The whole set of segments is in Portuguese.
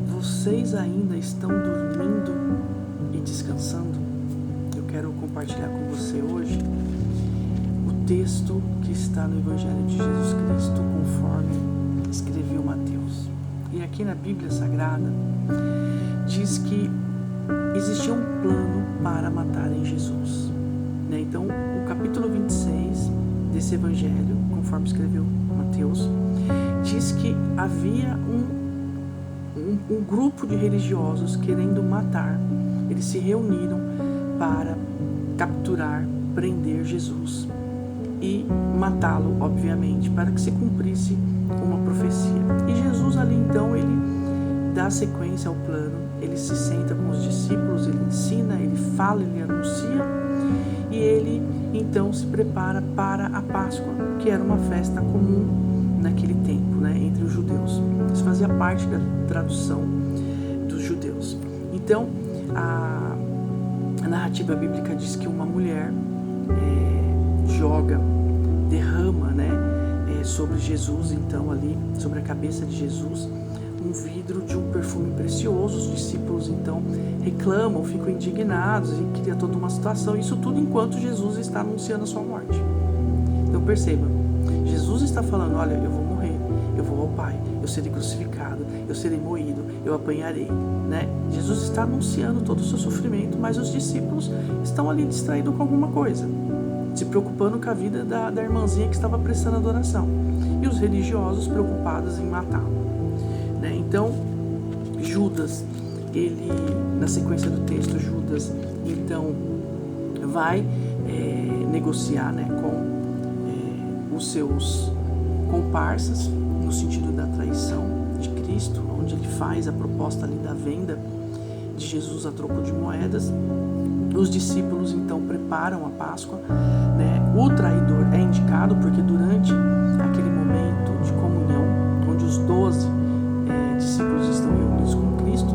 Vocês ainda estão dormindo e descansando? Eu quero compartilhar com você hoje o texto que está no Evangelho de Jesus Cristo, conforme escreveu Mateus. E aqui na Bíblia Sagrada diz que existia um plano para matarem Jesus. Então, o capítulo 26 desse Evangelho, conforme escreveu Mateus, diz que havia um grupo de religiosos querendo matar. Eles se reuniram para capturar, prender Jesus e matá-lo, obviamente, para que se cumprisse uma profecia. E Jesus ali então, ele dá sequência ao plano, ele se senta com os discípulos, ele ensina, ele fala, ele anuncia, e ele então se prepara para a Páscoa, que era uma festa comum naquele tempo, entre os judeus. Isso fazia parte da tradução dos judeus. Então, a narrativa bíblica diz que uma mulher derrama sobre Jesus, então ali, sobre a cabeça de Jesus, um vidro de um perfume precioso. Os discípulos então reclamam, ficam indignados e cria toda uma situação. Isso tudo enquanto Jesus está anunciando a sua morte. Então perceba, Jesus está falando: olha, eu vou morrer, eu vou ao Pai, eu serei crucificado, eu serei moído, eu apanharei, Jesus está anunciando todo o seu sofrimento, mas os discípulos estão ali distraídos com alguma coisa, se preocupando com a vida da irmãzinha que estava prestando adoração, e os religiosos preocupados em matá-lo. Então, Judas, ele, na sequência do texto, Judas, então, vai negociar com os seus comparsas, no sentido da traição de Cristo, onde ele faz a proposta ali da venda de Jesus a troco de moedas. Os discípulos, então, preparam a Páscoa, O traidor é indicado porque durante aquele momento de comunhão, onde os 12 discípulos estão reunidos com Cristo,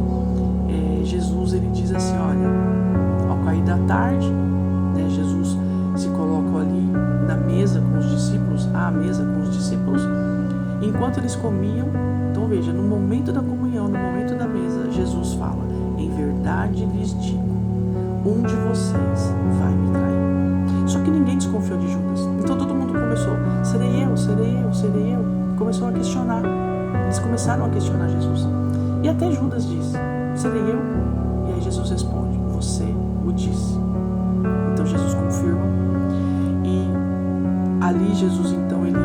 Jesus, ele diz assim: olha, ao cair da tarde, Jesus se coloca ali na mesa com os discípulos, à mesa com os discípulos, enquanto eles comiam. Então veja, no momento da comunhão, no momento da mesa, Jesus fala: em verdade lhes digo, um de vocês vai me trair. Só que ninguém desconfiou de Judas. Então todo mundo começou: serei eu, serei eu, serei eu. Começou a questionar. Eles começaram a questionar Jesus. E até Judas disse: serei eu? E aí Jesus responde: você o disse. Então Jesus confirma. E ali Jesus então, ele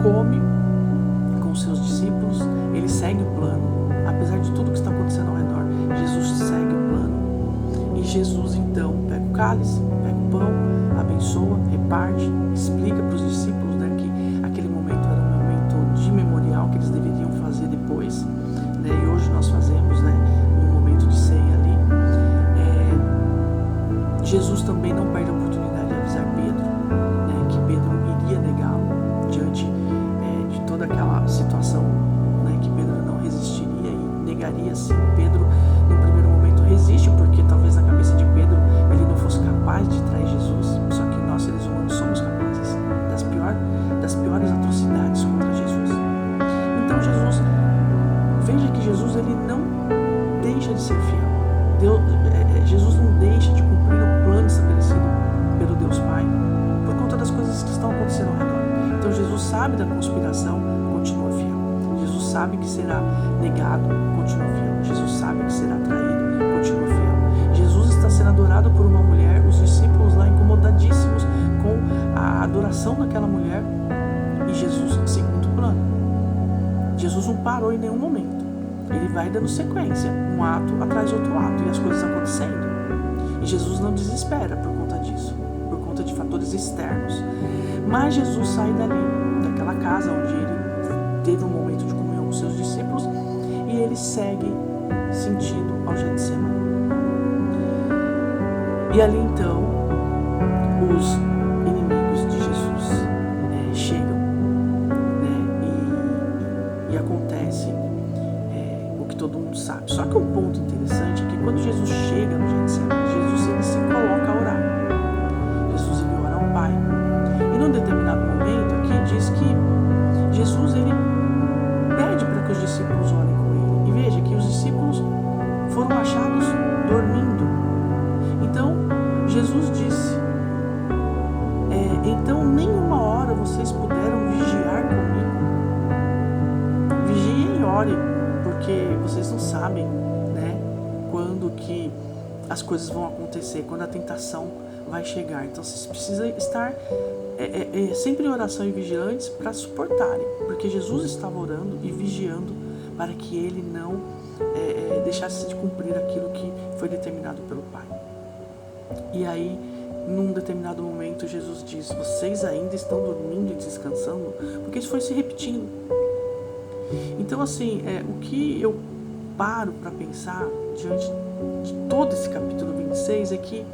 come com seus discípulos, ele segue o plano. Apesar de tudo que está acontecendo ao redor, Jesus segue o plano. E Jesus então pega o cálice, pega o pão, abençoa, reparte, explica para os discípulos que aquele momento era um momento de memorial que eles deveriam fazer depois, e hoje nós fazemos no momento de ceia ali. Jesus também não perde a oportunidade de avisar Pedro, que Pedro iria negá-lo diante de toda aquela situação, que Pedro não resistiria e negaria sim. Pedro, no primeiro momento, resiste porque talvez na cabeça de Pedro ele não fosse capaz de trair Jesus. Só que nós, seres humanos, somos capazes das piores atrocidades contra Jesus. Então veja que Jesus, ele não deixa de ser fiel. Jesus não deixa de cumprir o plano estabelecido pelo Deus Pai por conta das coisas que estão acontecendo ao redor. Então Jesus sabe da conspiração, continua fiel. Jesus sabe que será negado, continua fiel. Jesus sabe que será traído, continua fiel. Jesus está sendo adorado por uma mulher, os discípulos lá incomodadíssimos com a adoração daquela mulher, e Jesus segundo o plano. Jesus não parou em nenhum momento. Ele vai dando sequência, um ato atrás de outro ato, e as coisas acontecendo. E Jesus não desespera por conta disso, por conta de fatores externos. Mas Jesus sai daquela casa onde ele teve um momento de comunhão com seus discípulos, e ele segue sentido ao Getsemane. E ali então, os inimigos de Jesus chegam, e acontece o que todo mundo sabe. Só que um ponto interessante é que quando Jesus chega no Getsemane, Jesus, ele se coloca a orar. Jesus, ele ora ao Pai. E num determinado momento aqui diz que Jesus, ele pede para que os discípulos ore, porque vocês não sabem, né, quando que as coisas vão acontecer, quando a tentação vai chegar. Então vocês precisam estar sempre em oração e vigilantes para suportarem, porque Jesus estava orando e vigiando para que ele não deixasse de cumprir aquilo que foi determinado pelo Pai. E aí, num determinado momento, Jesus diz: vocês ainda estão dormindo e descansando? Porque isso foi se repetindo. Então, assim, o que eu paro para pensar diante de todo esse capítulo 26 é que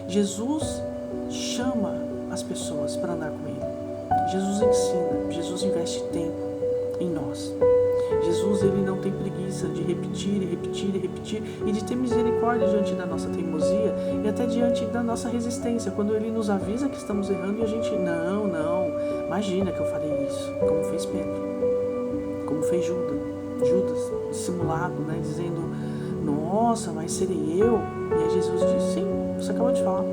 Jesus chama as pessoas para andar com Ele. Jesus ensina, Jesus investe tempo em nós. Jesus, ele não tem preguiça de repetir e de ter misericórdia diante da nossa teimosia e até diante da nossa resistência, quando ele nos avisa que estamos errando e a gente, não, imagina que eu falei isso, como fez Pedro, como fez Judas, dissimulado, né, dizendo: nossa, mas serei eu? E aí Jesus disse: sim, você acabou de falar.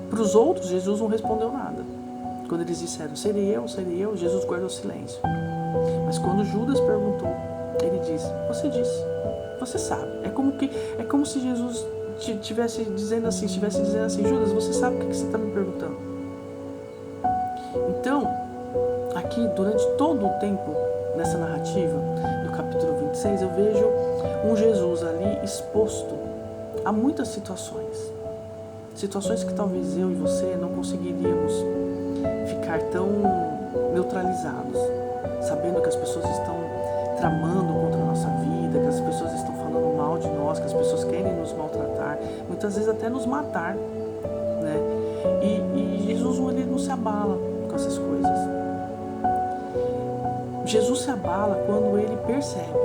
Para os outros, Jesus não respondeu nada. Quando eles disseram: serei eu, Jesus guardou silêncio. Mas quando Judas perguntou, ele disse: você disse, você sabe. É como se Jesus estivesse dizendo assim: Judas, você sabe o que você está me perguntando? Então, aqui, durante todo o tempo, nessa narrativa do capítulo 26, eu vejo um Jesus ali exposto a muitas situações que talvez eu e você não conseguiríamos ficar tão neutralizados, sabendo que as pessoas estão tramando contra a nossa vida, que as pessoas estão falando mal de nós, que as pessoas querem nos maltratar, muitas vezes até nos matar, né? E Jesus, ele não se abala com essas coisas. Jesus se abala quando ele percebe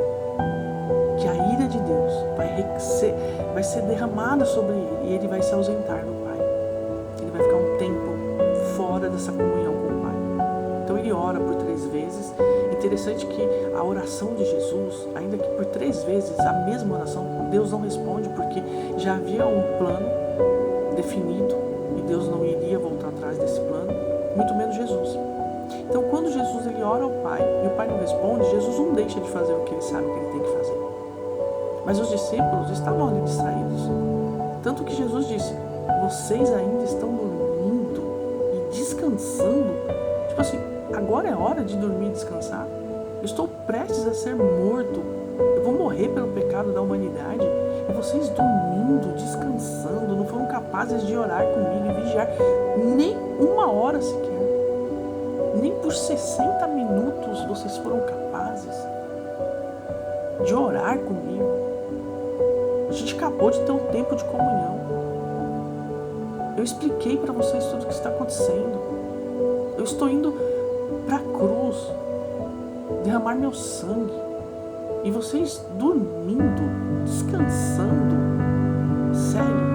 que a ira de Deus vai ser derramada sobre ele e ele vai se ausentar do Pai. Ele vai ficar um tempo fora dessa comunhão com o Pai. Então ele ora por 3 vezes. Interessante que a oração de Jesus, ainda que por 3 vezes a mesma oração, Deus não responde, porque já havia um plano definido e Deus não iria voltar atrás desse plano, muito menos Jesus. Então, quando Jesus ele ora ao Pai e o Pai não responde, Jesus não deixa de fazer o que ele sabe que ele tem que fazer. Mas os discípulos estavam ali distraídos. Tanto que Jesus disse: vocês ainda estão dormindo e descansando? Tipo assim, agora é hora de dormir e descansar? Eu estou prestes a ser morto. Eu vou morrer pelo pecado da humanidade. E vocês dormindo, descansando, não foram capazes de orar comigo e vigiar nem 1 hora sequer. Nem por 60 minutos vocês foram capazes de orar comigo. A gente acabou de ter um tempo de comunhão. Eu expliquei para vocês tudo o que está acontecendo. Eu estou indo para a cruz derramar meu sangue. E vocês dormindo, descansando. Sério.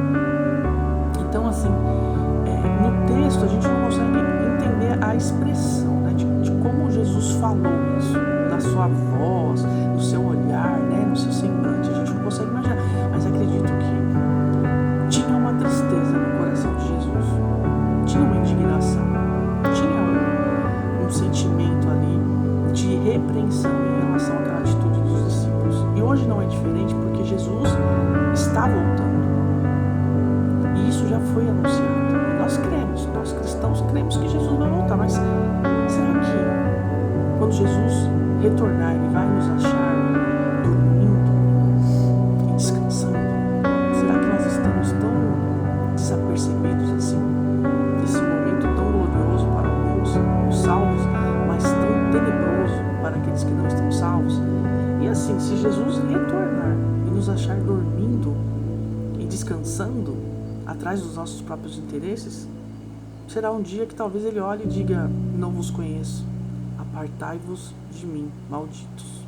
Então, assim, no texto a gente não consegue entender a expressão, né, de como Jesus falou isso, da sua voz, do seu olhar, né, no seu semblante. A gente não consegue imaginar, mas acredito que tinha uma tristeza no coração de Jesus, tinha uma indignação, tinha um sentimento ali de repreensão em relação àquela atitude dos discípulos. E hoje não é diferente, porque Jesus está voltando. E isso já foi anunciado. Nós cristãos cremos que Jesus vai voltar, mas será que quando Jesus retornar, ele vai nos achar dormindo e descansando? Será que nós estamos tão desapercebidos assim, nesse momento tão glorioso para alguns, os salvos, mas tão tenebroso para aqueles que não estão salvos? E assim, se Jesus retornar e nos achar dormindo e descansando atrás dos nossos próprios interesses, será um dia que talvez ele olhe e diga: não vos conheço, apartai-vos de mim, malditos.